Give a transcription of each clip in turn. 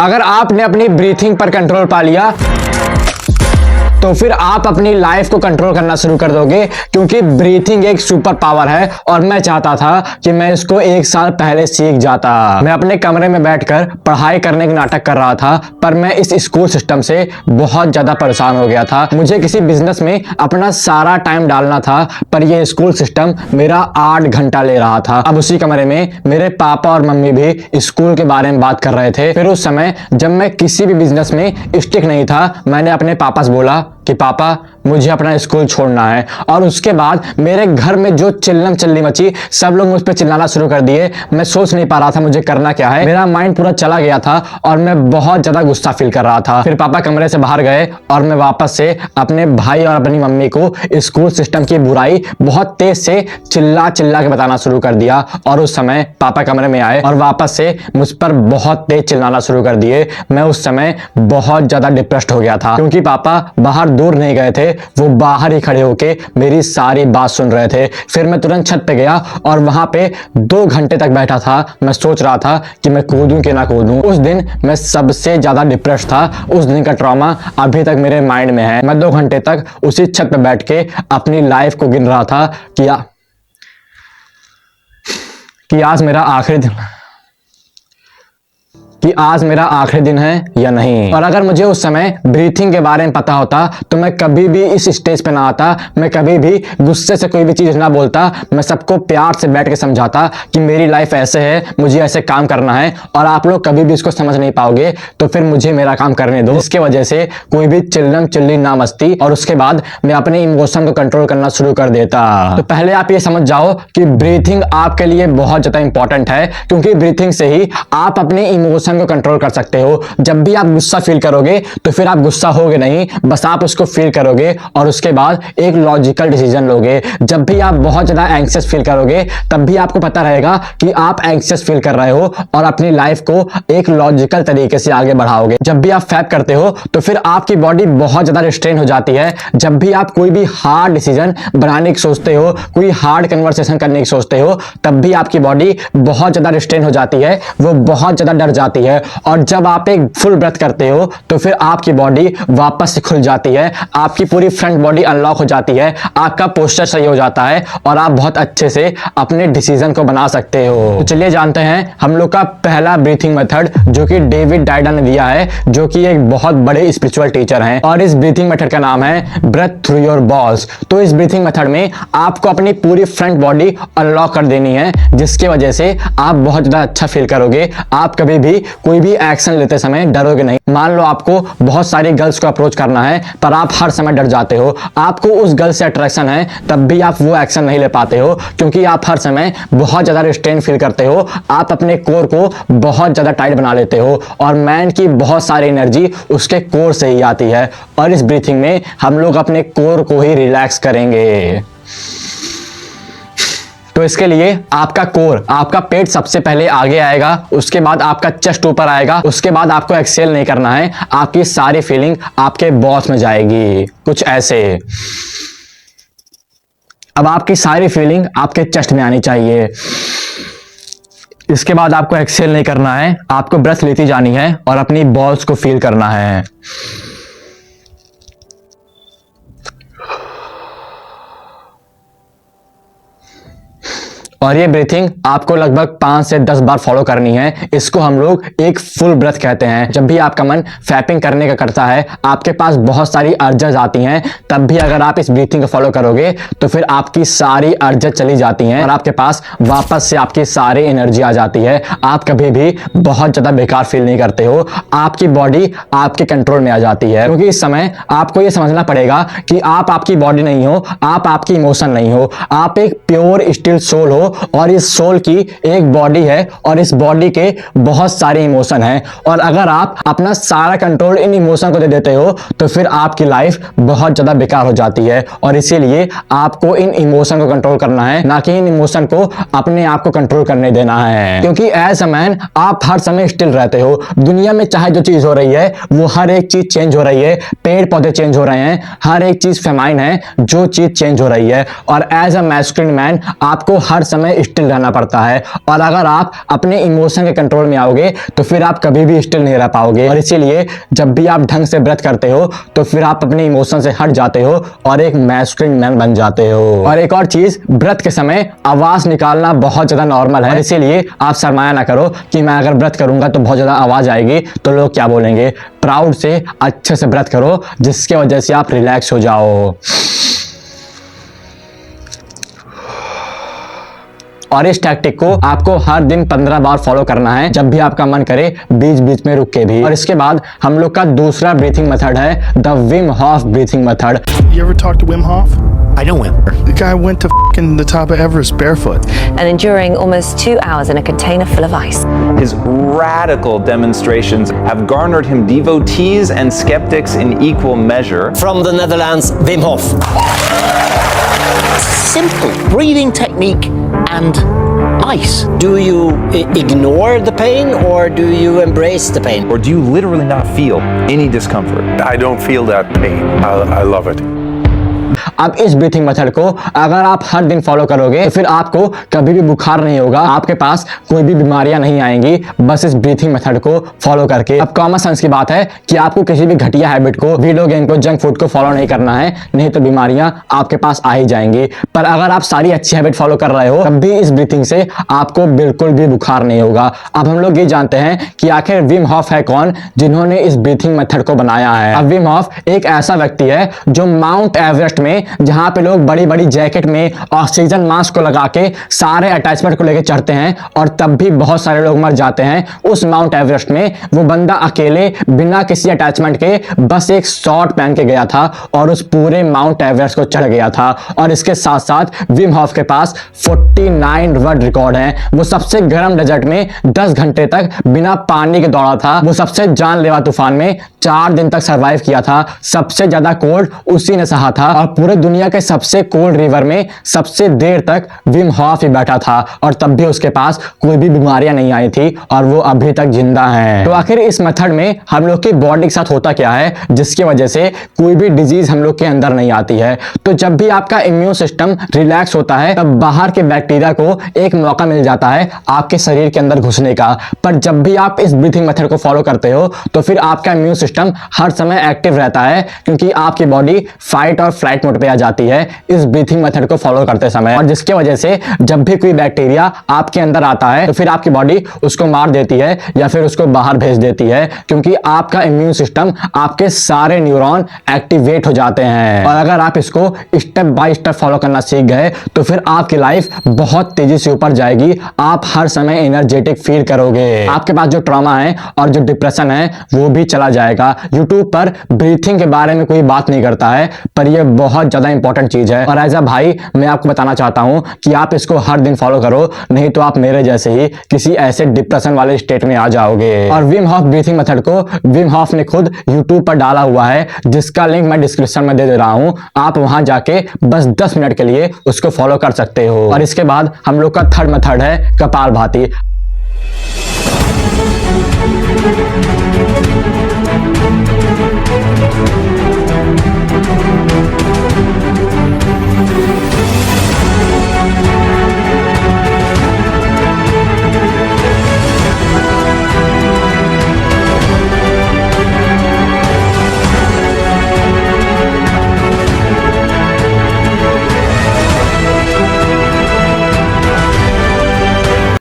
अगर आपने अपनी ब्रीथिंग पर कंट्रोल पा लिया तो फिर आप अपनी लाइफ को कंट्रोल करना शुरू कर दोगे, क्योंकि ब्रीथिंग एक सुपर पावर है और मैं चाहता था कि मैं इसको 1 साल पहले सीख जाता। मैं अपने कमरे में बैठकर पढ़ाई करने का नाटक कर रहा था, पर मैं इस स्कूल सिस्टम से बहुत ज्यादा परेशान हो गया था। मुझे किसी बिजनेस में अपना सारा टाइम डालना था, पर यह स्कूल सिस्टम मेरा 8 घंटा ले रहा था। अब उसी कमरे में मेरे पापा और मम्मी भी स्कूल के बारे में बात कर रहे थे। फिर उस समय जब मैं किसी भी बिजनेस में स्टिक नहीं था, मैंने अपने पापा से बोला कि पापा मुझे अपना स्कूल छोड़ना है। और उसके बाद मेरे घर में जो चिल्लम चिल्ली मची, सब लोग मुझ पर चिल्लाना शुरू कर दिए। मैं सोच नहीं पा रहा था मुझे करना क्या है, मेरा माइंड पूरा चला गया था और मैं बहुत ज्यादा गुस्सा फील कर रहा था। फिर पापा कमरे से बाहर गए और मैं वापस से अपने भाई और अपनी मम्मी को स्कूल सिस्टम की बुराई बहुत तेज से चिल्ला चिल्ला के बताना शुरू कर दिया। और उस समय पापा कमरे में आए और वापस से मुझ पर बहुत तेज चिल्लाना शुरू कर दिए। मैं उस समय बहुत ज्यादा डिप्रेस्ड हो गया था, क्योंकि पापा बाहर दूर नहीं गए थे, वो बाहर ही खड़े होके मेरी सारी बात सुन रहे थे। फिर मैं तुरंत छत पे गया और वहां पे 2 घंटे तक बैठा था। मैं सोच रहा था कि मैं कूदूं कि ना कूदूं। उस दिन मैं सबसे ज्यादा डिप्रेस था। उस दिन का ट्रॉमा अभी तक मेरे माइंड में है। मैं 2 घंटे तक उसी छत पे बैठ के अपनी लाइफ को गिन रहा था कि आज मेरा आखिरी दिन है या नहीं। और अगर मुझे उस समय ब्रीथिंग के बारे में पता होता तो मैं कभी भी इस स्टेज पे ना आता, मैं कभी भी गुस्से से कोई भी चीज ना बोलता। मैं सबको प्यार से बैठ के समझाता कि मेरी लाइफ ऐसे है, मुझे ऐसे काम करना है और आप लोग कभी भी इसको समझ नहीं पाओगे, तो फिर मुझे मेरा काम करने दो। इसके वजह से कोई भी चिल्लम चिल्ली ना मस्ती, और उसके बाद मैं अपने इमोशन को कंट्रोल करना शुरू कर देता। तो पहले आप ये समझ जाओ कि ब्रीथिंग आपके लिए बहुत ज्यादा इंपॉर्टेंट है, क्योंकि ब्रीथिंग से ही आप अपने इमोशन को कंट्रोल कर सकते हो। जब भी आप गुस्सा फील करोगे तो फिर आप गुस्सा होगे नहीं, बस आप उसको फील करोगे और उसके बाद एक लॉजिकल डिसीजन लोगे। जब भी आप बहुत ज्यादा एंग्जियस फील करोगे तब भी आपको पता रहेगा कि आप एंग्जियस फील कर रहे हो और अपनी लाइफ को एक लॉजिकल तरीके से आगे बढ़ाओगे। जब भी आप फैप करते हो तो फिर आपकी बॉडी बहुत ज्यादा रिस्ट्रेन हो जाती है। जब भी आप कोई भी हार्ड डिसीजन बनाने की सोचते हो, कोई हार्ड कन्वर्सेशन करने की सोचते हो, तब भी आपकी बॉडी बहुत ज्यादा रिस्ट्रेन हो जाती है, वो बहुत ज्यादा डर जाती है। और जब आप एक फुल ब्रेथ करते हो तो फिर आपकी बॉडी वापस से खुल जाती है, आपकी पूरी फ्रंट बॉडी अनलॉक हो जाती है, आपका पोस्चर सही हो जाता है और आप बहुत अच्छे से अपने डिसीजन को बना सकते हो। तो चलिए जानते हैं हम लोग का पहला ब्रीथिंग मेथड, जो कि डेविड डाइडा ने दिया है, जो कि एक बहुत बड़े स्पिरिचुअल टीचर हैं। और इस ब्रीथिंग मेथड का नाम है ब्रेथ थ्रू योर बॉल्स। तो इस ब्रीथिंग मेथड में आपको अपनी पूरी फ्रंट बॉडी अनलॉक कर देनी है, जिसकी वजह से आप बहुत ज्यादा अच्छा फील करोगे। आप कभी भी कोई भी एक्शन लेते समय डरोगे नहीं। मान लो आपको बहुत सारी गर्ल्स को अप्रोच करना है, पर आप हर समय डर जाते हो, आपको उस गर्ल से अट्रैक्शन है, तब भी आप वो एक्शन नहीं ले पाते हो, क्योंकि आप हर समय बहुत ज्यादा रिस्ट्रेन फील करते हो। आप अपने कोर को बहुत ज्यादा टाइट बना लेते हो और मैन की बहुत सारी एनर्जी उसके कोर से ही आती है। और इस ब्रीथिंग में हम लोग अपने कोर को ही रिलैक्स करेंगे। तो इसके लिए आपका कोर, आपका पेट सबसे पहले आगे आएगा, उसके बाद आपका चेस्ट ऊपर आएगा, उसके बाद आपको एक्सहेल नहीं करना है, आपकी सारी फीलिंग आपके बॉस में जाएगी, कुछ ऐसे। अब आपकी सारी फीलिंग आपके चेस्ट में आनी चाहिए। इसके बाद आपको एक्सहेल नहीं करना है, आपको ब्रेथ लेती जानी है और अपनी बॉल्स को फील करना है। और ये ब्रीथिंग आपको लगभग 5 से 10 बार फॉलो करनी है। इसको हम लोग एक फुल ब्रेथ कहते हैं। जब भी आपका मन फैपिंग करने का करता है, आपके पास बहुत सारी अर्जेस आती हैं, तब भी अगर आप इस ब्रीथिंग को फॉलो करोगे तो फिर आपकी सारी अर्जेस चली जाती हैं और आपके पास वापस से आपकी सारी एनर्जी आ जाती है। आप कभी भी बहुत ज्यादा बेकार फील नहीं करते हो, आपकी बॉडी आपके कंट्रोल में आ जाती है। क्योंकि इस समय आपको ये समझना पड़ेगा कि आप आपकी बॉडी नहीं हो, आप आपकी इमोशन नहीं हो, आप एक प्योर स्टिल सोल हो और इस सोल की एक बॉडी है और इस बॉडी के बहुत सारे इमोशन हैं। और अगर आप अपना सारा कंट्रोल इन इमोशन को दे देते हो तो फिर आपकी लाइफ बहुत ज्यादा बेकार हो जाती है। और इसीलिए आपको इन इमोशन को कंट्रोल करना है, ना कि इन इमोशन को अपने आप को कंट्रोल करने देना है। क्योंकि एज अ मैन आप हर समय स्टिल रहते हो। दुनिया में चाहे जो चीज हो रही है वो हर एक चीज चेंज हो रही है, पेड़ पौधे चेंज हो रहे हैं, हर एक चीज फेमाइन है, जो चीज चेंज हो रही है। और एज अ मैस्कुलिन मैन आपको हर समय स्टिल रहना पड़ता है। और अगर आप अपने इमोशन के कंट्रोल में आओगे तो फिर आप कभी भी स्टिल नहीं रह पाओगे। और इसीलिए जब भी आप ढंग से व्रत करते हो तो फिर आप अपने इमोशन से हट जाते हो और एक मैस्कुलिन मैन बन जाते हो। और एक और चीज, व्रत के समय आवाज निकालना बहुत ज्यादा नॉर्मल है, इसीलिए आप शर्माया ना करो कि मैं अगर व्रत करूंगा तो बहुत ज्यादा आवाज आएगी तो लोग क्या बोलेंगे। प्राउड से अच्छे से व्रत करो जिसके वजह से आप रिलैक्स हो जाओ। और इस टैक्टिक को आपको हर दिन 15 बार फॉलो करना है, जब भी आपका मन करे बीच बीच में रुक के भी। और इसके बाद हम लोग का दूसरा ब्रीथिंग मेथड है the Wim Hof breathing method. You ever talk to Wim Hof? I know Wim. The guy went to f***ing the top of Everest barefoot. And enduring almost 2 hours in a container full of ice. His radical demonstrations have garnered him devotees and skeptics in equal measure. From the Netherlands, Wim Hof. Simple breathing technique and ice. Do you ignore the pain or do you embrace the pain? Or do you literally not feel any discomfort? I don't feel that pain. I love it. अब इस breathing method को अगर आप हर दिन follow करोगे तो फिर आपको कभी भी बुखार नहीं होगा, आपके पास कोई भी बीमारियां नहीं आएंगी बस इस ब्रीथिंग मेथड को फॉलो करके। अब कॉमन सेंस की बात है कि आपको किसी भी घटिया हैबिट को, वीडियो गेम को, जंक फूड को फॉलो नहीं करना है, नहीं तो बीमारियां आपके पास आ ही जाएंगी। पर अगर आप सारी अच्छी हैबिट फॉलो कर रहे हो तब भी इस ब्रीथिंग से आपको बिल्कुल भी बुखार नहीं होगा। अब हम लोग ये जानते हैं कि आखिर विम हॉफ है कौन जिन्होंने इस ब्रीथिंग मेथड को बनाया है। अब विम हॉफ एक ऐसा व्यक्ति है जो माउंट एवरेस्ट में, जहां पे लोग बड़ी बड़ी जैकेट में ऑक्सीजन मास्क को लगा के सारे अटैचमेंट को लेकर चढ़ते हैं और तब भी बहुत सारे लोग मर जाते हैं, उस माउंट एवरेस्ट में वो बंदा अकेले बिना किसी अटैचमेंट के बस एक शॉर्ट पहन के गया था और उस पूरे माउंट एवरेस्ट को चढ़ गया था। और इसके साथ साथ विम हॉफ के पास 49 वर्ल्ड रिकॉर्ड हैं। वो सबसे गर्म डेजर्ट में 10 घंटे तक बिना पानी के दौड़ा था। वो सबसे जानलेवा तूफान में 4 दिन तक सरवाइव किया था। सबसे ज्यादा कोल्ड उसी ने सहा था और पूरे दुनिया के सबसे कोल्ड रिवर में सबसे देर तक विम हॉफ ही बैठा था और तब भी उसके पास कोई भी बीमारियां नहीं आई थी और वो अभी तक जिंदा है। तो आखिर इस मेथड में हम लोग की बॉडी के साथ होता क्या है जिसकी वजह से कोई भी डिजीज हम लोग के अंदर नहीं आती है। तो जब भी आपका इम्यून सिस्टम रिलैक्स होता है तब बाहर के बैक्टीरिया को एक मौका मिल जाता है आपके शरीर के अंदर घुसने का। पर जब भी आप इस ब्रीथिंग मेथड को फॉलो करते हो तो फिर आपका इम्यून सिस्टम हर समय एक्टिव रहता है क्योंकि आपकी बॉडी फाइट और फ्लाइट मोड पे आ जाती है इस ब्रीथिंग मेथड को फॉलो करते समय। और जिसके वजह से जब भी कोई बैक्टीरिया आपके अंदर आता है तो फिर आपकी बॉडी उसको मार देती है या फिर उसको बाहर भेज देती है क्योंकि आपका इम्यून सिस्टम, आपके सारे न्यूरॉन एक्टिवेट हो जाते हैं। और अगर आप इसको स्टेप बाय स्टेप फॉलो करना सीख गए तो फिर आपकी लाइफ बहुत तेजी से ऊपर जाएगी। आप हर समय एनर्जेटिक फील करोगे, आपके पास जो ट्रॉमा है और जो डिप्रेशन है वो भी चला जाएगा। यूट्यूब पर ब्रीथिंग के बारे में कोई बात नहीं करता है पर यह बहुत ज्यादा इंपॉर्टेंट चीज है और एज अ भाई मैं आपको बताना चाहता हूं कि आप इसको हर दिन फॉलो करो, नहीं तो आप मेरे जैसे ही किसी ऐसे डिप्रेशन वाले स्टेट में आ जाओगे। और विम हॉफ ब्रीथिंग मेथड को विम हॉफ ने खुद यूट्यूब पर डाला हुआ है जिसका लिंक मैं डिस्क्रिप्शन में दे दे रहा हूं, आप वहां जाके बस 10 मिनट के लिए उसको फॉलो कर सकते हो। और इसके बाद हम लोग का थर्ड मेथड है कपालभाति।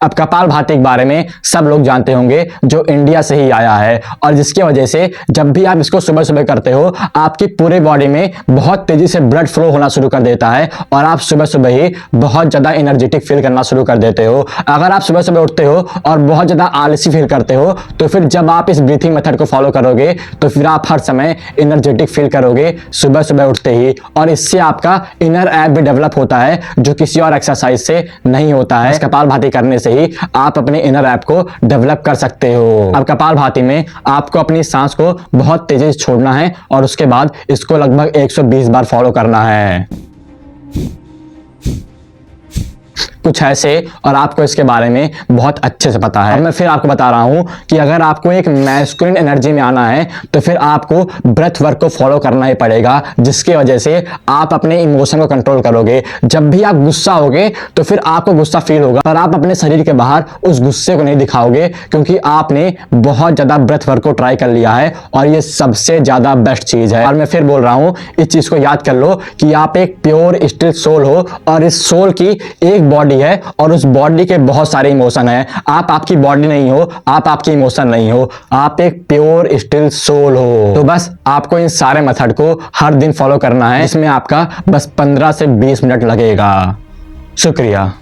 अब कपालभाति के बारे में सब लोग जानते होंगे जो इंडिया से ही आया है और जिसकी वजह से जब भी आप इसको सुबह सुबह करते हो आपकी पूरे बॉडी में बहुत तेजी से ब्लड फ्लो होना शुरू कर देता है और आप सुबह सुबह ही बहुत ज्यादा एनर्जेटिक फील करना शुरू कर देते हो। अगर आप सुबह सुबह उठते हो और बहुत ज्यादा आलसी फील करते हो तो फिर जब आप इस ब्रीथिंग मेथड को फॉलो करोगे तो फिर आप हर समय एनर्जेटिक फील करोगे सुबह सुबह उठते ही। और इससे आपका इनर ऐप भी डेवलप होता है जो किसी और एक्सरसाइज से नहीं होता है। कपालभाति करने से ही आप अपने इनर ऐप को डेवलप कर सकते हो। अब कपालभाति में आपको अपनी सांस को बहुत तेजी से छोड़ना है और उसके बाद इसको लगभग 120 बार फॉलो करना है। कुछ ऐसे और आपको इसके बारे में बहुत अच्छे से पता है। और मैं फिर आपको बता रहा हूं कि अगर आपको एक मैस्कुलिन एनर्जी में आना है तो फिर आपको ब्रेथ वर्क को फॉलो करना ही पड़ेगा, जिसकी वजह से आप अपने इमोशन को कंट्रोल करोगे। जब भी आप गुस्सा होगे तो फिर आपको गुस्सा फील होगा, पर आप अपने शरीर के बाहर उस गुस्से को नहीं दिखाओगे, क्योंकि आपने बहुत ज्यादा ब्रेथ वर्क को ट्राई कर लिया है और ये सबसे ज्यादा बेस्ट चीज है। और मैं फिर बोल रहा हूं, इस चीज को याद कर लो कि आप एक प्योर स्टिल सोल हो और इस सोल की एक बॉडी है और उस बॉडी के बहुत सारे इमोशन है। आप आपकी बॉडी नहीं हो, आप आपकी इमोशन नहीं हो, आप एक प्योर स्टिल सोल हो। तो बस आपको इन सारे मेथड को हर दिन फॉलो करना है, इसमें आपका बस 15 से 20 मिनट लगेगा। शुक्रिया।